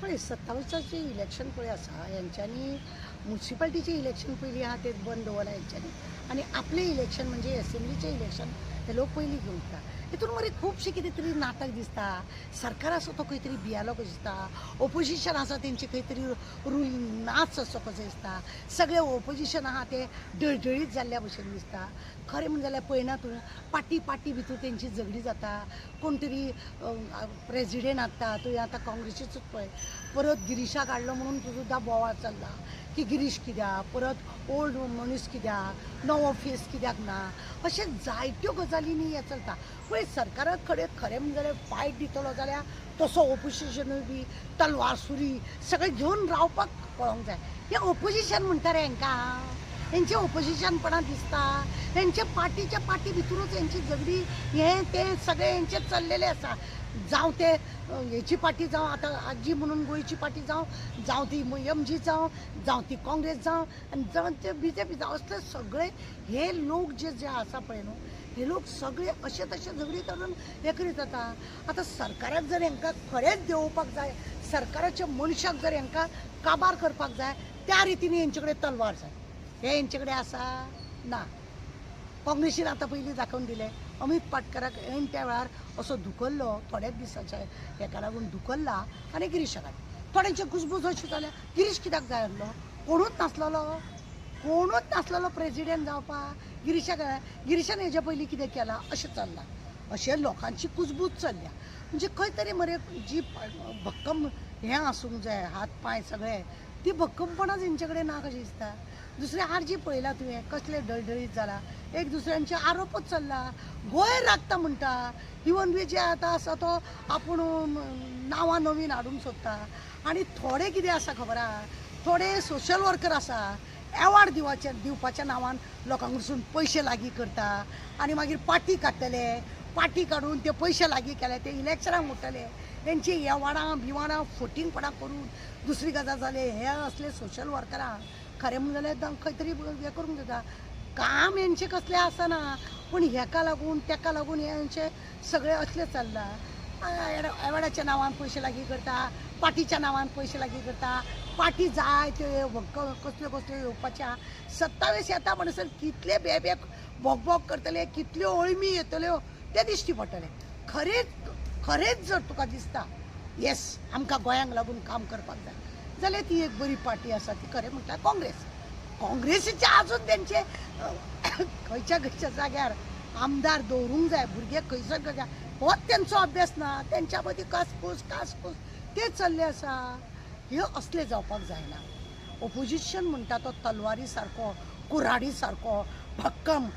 पळय 27 इलेक्शन पळय आसा यांच्यांनी म्युन्सिपाल्टीचे इलेक्शन पयलीं आहा ते बंद दवरला यांच्यांनी आनी आपले इलेक्शन म्हणजे एसेंब्लीचे इलेक्शन हे लोक पयलीं घेवन वता हितून मरे खुबशे कितें तरी नाटक दिसता सरकार आसा तो खंय तरी भियालो कसो दिसता ओपोजिशन आसा तेंचे खंय तरी रूल नाच असो कसो दिसता सगळे ओपोजिशन आहा ते डळडळीत जाल्ल्या भशेन दिसता खरें म्हणलें जाल्यार पळयना तूं पाटी भितर तेंची झगडी जाता कोण तरी प्रेजिडेंट हाडटा तो आतां काँग्रेसीचोच पळय परत गिरीशाक हाडलो म्हणून सुद्दां बोवाळ चल्ला की गिरीश कित्याक परत ओल्ड मनीस कित्याक नवो फेस कित्याक ना अशें जायत्यो गजालींनी हें चलता पळय सरकाराक कडेन खरें म्हणजे जाल्यार फायट दितलो जाल्यार तसो ओपोजिशनूय बी तलवार सुरी सगळें घेवन रावपाक कळोंक जाय हें ओपोजिशन म्हणटा रे हांकां हेंचे ओपोजिशनपणां दिसता हेंचे पार्टीच्या पार्टी भितरूच हेंची झगडी हें तें सगळें हेंचें चल्लेलें आसा जावं ते हेची पार्टी जावं आतां आजी म्हणून गोंयची पार्टी जावं ती MG जावं ती काँग्रेस जावं आनी जावं ते BJP जावं असले सगळे हे लोक जे आसा पळय न्हू हे लोक सगळे अशे तशे झगडी करून हे करीत जाता आतां सरकाराक जर हांकां खरेंच देंवोवपाक जाय सरकाराच्या मनशाक जर हांकां काबार करपाक जाय त्या रितीन हेंचे कडेन तलवार जाय हे हेंचे कडेन आसा ना काँग्रेसीन आतां पयलीं दाखोवन दिलें अमित पाटकराक ऐन त्या वेळार असो धुकल्लो थोड्याच दिसाच्या हेका लागून धुकल्ला आनी गिरीशाक हाडलो थोड्यांचे कुसबूस अशी जाल्या गिरीश कित्याक जाय आसलो कोणूच नासलेलो प्रेजिडेंट जावपाक गिरीशान हेज्या पयलीं कितें केलां अशें चल्लां अशें लोकांची कुसबूज चल्ल्या म्हणजे खंय तरी मरे जी भक्कम हें आसूंक जाय हात पांय सगळे ती भक्कमपणां तेंचे कडेन ना कशी दिसता दुसरे आरजी पळयला तुवें कसले डळडळीत जाला एक दुसऱ्यांचे आरोपच चल्ला गोंय राखता म्हणटा इवन बी जे आतां आसा तो आपूण नांवां नवीन हाडूंक सोदता आनी थोडे कितें आसा खबर आहा थोडे सोशल वर्कर आसा एवॉर्ड दिवपाच्या नांवान लोकांक कडसून पयशे लागीं करता आनी मागीर पार्टी काडटले पार्टी काडून ते पयशे लागीं केले ते इलेक्शनाक म्हणटले तेंची बिवाडां फोटिंगपणां करून दुसरी गजाल जाले हे असले सोशल वर्करां खरें म्हणलें जाल्यार खंय तरी हें करूंक जाता काम हेंचें कसलें आसना पूण हेका लागून तेका लागून हेंचें सगळें असलें चल्लां एवॉर्डाच्या नांवान पयशे लागीं करता पार्टीच्या नांवान पयशे लागीं करता पार्टी जाय त्यो कसल्यो येवपाच्या 27 येता म्हणसर कितले बेबे बोग करतले कितल्यो अळमी येतल्यो ते दिश्टी पडटले खरेंच जर तुका दिसता येस आमकां गोंयांक लागून काम करपाक जाय जाल्यार ती एक बरी पार्टी आसा ती खरें म्हटल्यार काँग्रेसीचे आजून तेंचे खंयच्या जाग्यार आमदार दवरूंक जाय भुरगे खंयसर होच तेंचो अभ्यास ना तेंच्या मदीं कासपूस ते चल्ले आसा हे असले जावपाक जायना ओपोजिशन म्हणटा तो तलवारी सारको कुऱ्हाडी सारको भक्कम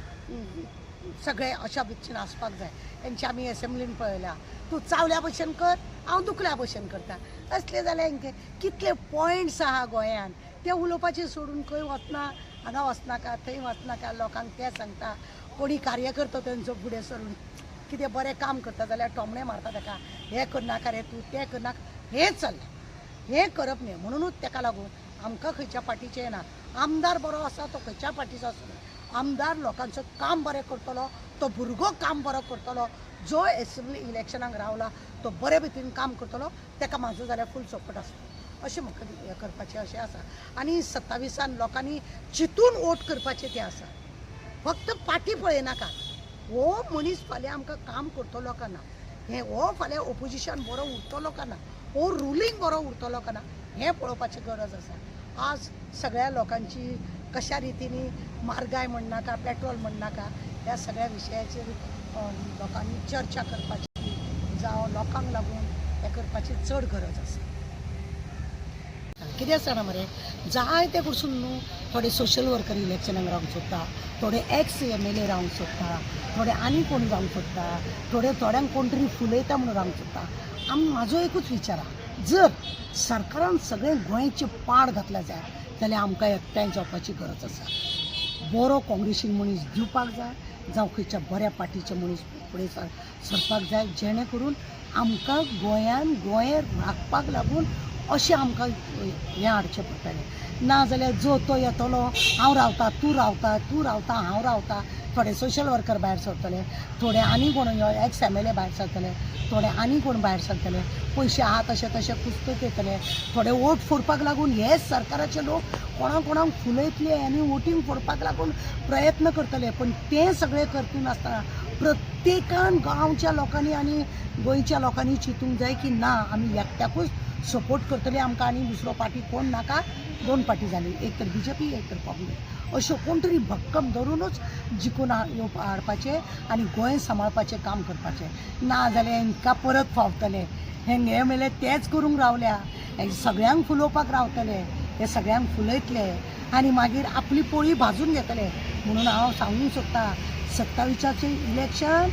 सगळे अशा भशेन आसपाक जाय हेंचे आमी एसेंब्लीन पळयल्या तूं चावल्या भशेन कर हांव दुखल्या भशेन करता असले जाल्यार हेंके कितले पॉयंट्स आहा गोंयान ते उलोवपाचें सोडून खंय वचना हांगा वचनाका थंय वचनाका लोकांक ते सांगता कोणी कार्यकर्तो तेंचो फुडें सरून कितें बरें काम करता जाल्यार टोमणे मारता ताका हें करनाका रे तूं तें करनाका हें चल्लां हें करप न्ही म्हणूनच ताका लागून आमकां खंयच्या पार्टीचें ना आमदार बरो आसा तो खंयच्या पार्टीचो आसूं आमदार लोकांचो काम बरें करतलो तो भुरगो काम बरो करतलो जो एसेंब्ली इलेक्शनाक रावला तो बरे भशेन काम करतलो ताका म्हाजो जाल्यार फूल सपोर्ट आसता अशें म्हाका हें करपाचें अशें आसा आनी 27 लोकांनी चिंतून वोट करपाचें तें आसा फक्त पार्टी पळयनाका हो मनीस फाल्यां आमकां काम करतलो काय ना हो फाल्यां ओपोजिशन बरो उरतलो काय ना हो रुलींग बरो उरतलो काय ना हें पळोवपाची गरज आसा आज सगळ्या लोकांची कशा रितीनी म्हारगाय म्हणनाका पेट्रोल म्हणनाका ह्या सगळ्या विशयाचेर लोकांनी चर्चा करपाची जावं लोकांक लागून हें करपाची चड गरज आसा कितें आसना मरे जाय ते कडसून न्हू थोडे सोशल वर्कर इलेक्शनाक रावंक सोदता थोडे एक्स MLA रावंक सोदता थोडे आनी कोण रावंक सोदता थोड्यांक कोण तरी फुलयता म्हणून रावंक सोदता म्हाजो एकूच विचार आहा जर सरकारान सगळें गोंयचें पाड घातलें जाय जाल्यार आमकां एकठांय जावपाची गरज आसा बरो काँग्रेसीन मनीस दिवपाक जाय जावं खंयच्या बऱ्या पार्टीचे मनीस फुडें सरपाक जाय जेणे करून आमकां गोंयान गोंय राखपाक लागून अशें आमकां हें हाडचें पडटलें नाजाल्यार जो तो येतलो हांव रावता तूं रावता हांव रावता थोडे सोशल वर्कर भायर सरतले थोडे आनी कोण एक्स MLA भायर सरतले थोडे आनी कोण भायर सरतले पयशे आहा तशे तशे कुस्तक येतले थोडे वोट फोडपाक लागून हे सरकाराचे लोक कोणाक फुलयतले आनी वोटींग फोडपाक लागून प्रयत्न करतले पण ते सगळे करपी नासतना प्रत्येकान गांवच्या लोकांनी आनी गोंयच्या लोकांनी चिंतूंक जाय की ना आमी एकट्याकूच सपोर्ट करतले आमकां आनी दुसरो पार्टी कोण नाका 2 पार्टी जाली एक तर BJP एक तर काँग्रेस अश्यो कोण तरी भक्कम धरूनच जिखून हाडपाचें आनी गोंय सांबाळपाचें काम करपाचें ना जाल्यार हांकां परत फावतले हे मेले तेच करूंक रावल्या सगळ्यांक फुलोवपाक रावतले हे सगळ्यांक फुलयतले आनी मागीर आपली पोळी भाजून घेतले म्हणून हांव सांगूंक सोदतां 27चे इलेक्शन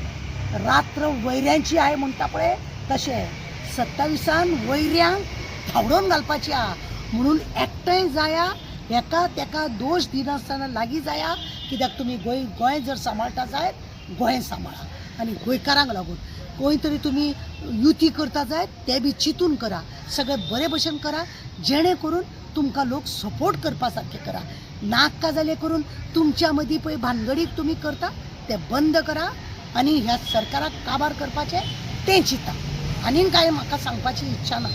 रात्र वैऱ्यांची आहे म्हणटा पळय तशें 27 वैऱ्यांक थावडोन घालपाची आहा म्हणून एकठांय जाया एका तेका दोश दिनासतना लागीं जाया कित्याक तुमी गोंय जर सांबाळटा जायत गोंय सांबाळा आनी गोंयकारांक लागून खंय तरी तुमी युती करता जायत ते बी चिंतून करा सगळें बरे भशेन करा जेणे करून तुमकां लोक सपोर्ट करपा सारके करा नाका जाले करून तुमच्या मदीं पळय भानगडीक तुमी करता ते बंद करा आनी ह्या सरकाराक काबार करपाचें तें चिंता आनीक कांय म्हाका सांगपाची इच्छा ना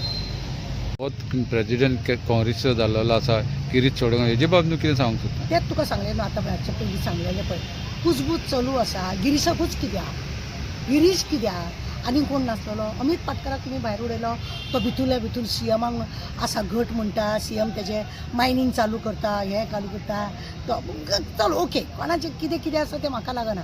प्रेसिडेंट काँग्रेसचो जाल्लो आसा गिरीश चोडणकर हेजे बाबतींत कितें सांगूंक सोदता तेच तुका सांगलें न्हू आतां हाचे पयलीं सांगलेलें पळय कुजबूज चलू आसा गिरीशाकूच कित्याक गिरीश कित्याक आनी कोण नासलेलो अमित पाटकराक तुमी भायर उडयलो तो भितून CMाक आसा घट म्हणटा CM तेजे मायनींग चालू करता हें चालू करता तो चल ओके कोणाचें कितें आसा तें म्हाका लागना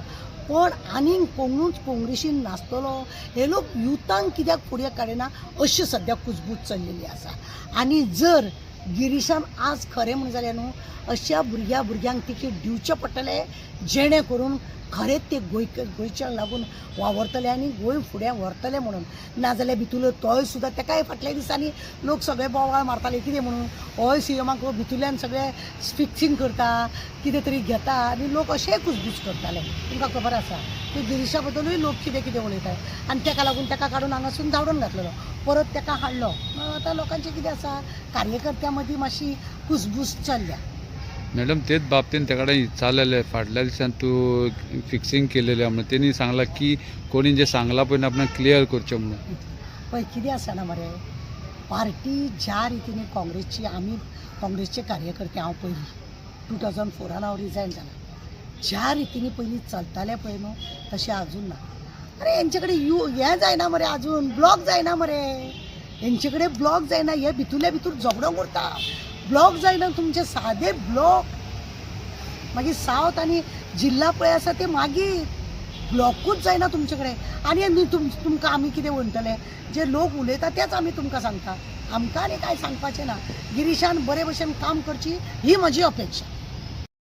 पण आनीक कोणूच काँग्रेसीन नासतलो हे लोक युथांक कित्याक फुडें काडिना अशी सद्या कुजबूज चल्लेली आसा आनी जर गिरीशान आज खरें म्हणून जालें न्हू अशा भुरग्यांक तिकीट दिवचें पडटलें जेणे करून खरेंच ते गोंयच्या लागून वावरतले आनी गोंय फुडें व्हरतले म्हणून नाजाल्यार भितुलो तोय सुद्दां तेकाय फाटल्या दिसांनी लोक सगळे बोवाळ मारताले कितें म्हणून होय CMाक भितुल्यान सगळे फिक्सिंग करता कितें तरी घेता आनी लोक अशें कुजबूज करताले तुमकां खबर आसा की गिरीशा बद्दलूय लोक कितें उलयतात आनी तेका लागून तेका काडून हांगासून धांवडून घातलेलो परत तेका हाडलो आतां लोकांचें कितें आसा कार्यकर्त्यां मदीं मातशी कुजबूज चल्ल्या मॅडम तेच बाबतींत त्या कडेन चाललेले फाटल्या दिसांत तूं फिक्सिंग केलेलें म्हणून तेणी सांगलां की कोणी जे सांगलां पळय आपण क्लियर करचें म्हणून पळय कितें आसा ना मरे पार्टी ज्या रितीने काँग्रेसची आमी काँग्रेसचे कार्यकर्ते हांव पयलीं 2004 हांव रिजायन जालां ज्या रितीने पयलीं चलताले पळय न्हू तशें आजून ना अरे हेंचे कडेन हें जायना मरे आजून ब्लॉक जायना मरे हेंचे कडेन ब्लॉक जायना हे भितूरल्या भितूर झगडो करता ब्लॉक जायना तुमचे सादे ब्लॉक मागीर सावथ आनी जिल्हा पळय आसा ते मागीर ब्लॉकूच जायना तुमचे कडेन आनी तुमकां आमी कितें म्हणटले जे लोक उलयता तेच आमी तुमकां सांगता आमकां आनी कांय सांगपाचें ना गिरीशान बरे भशेन काम करची ही म्हजी अपेक्षा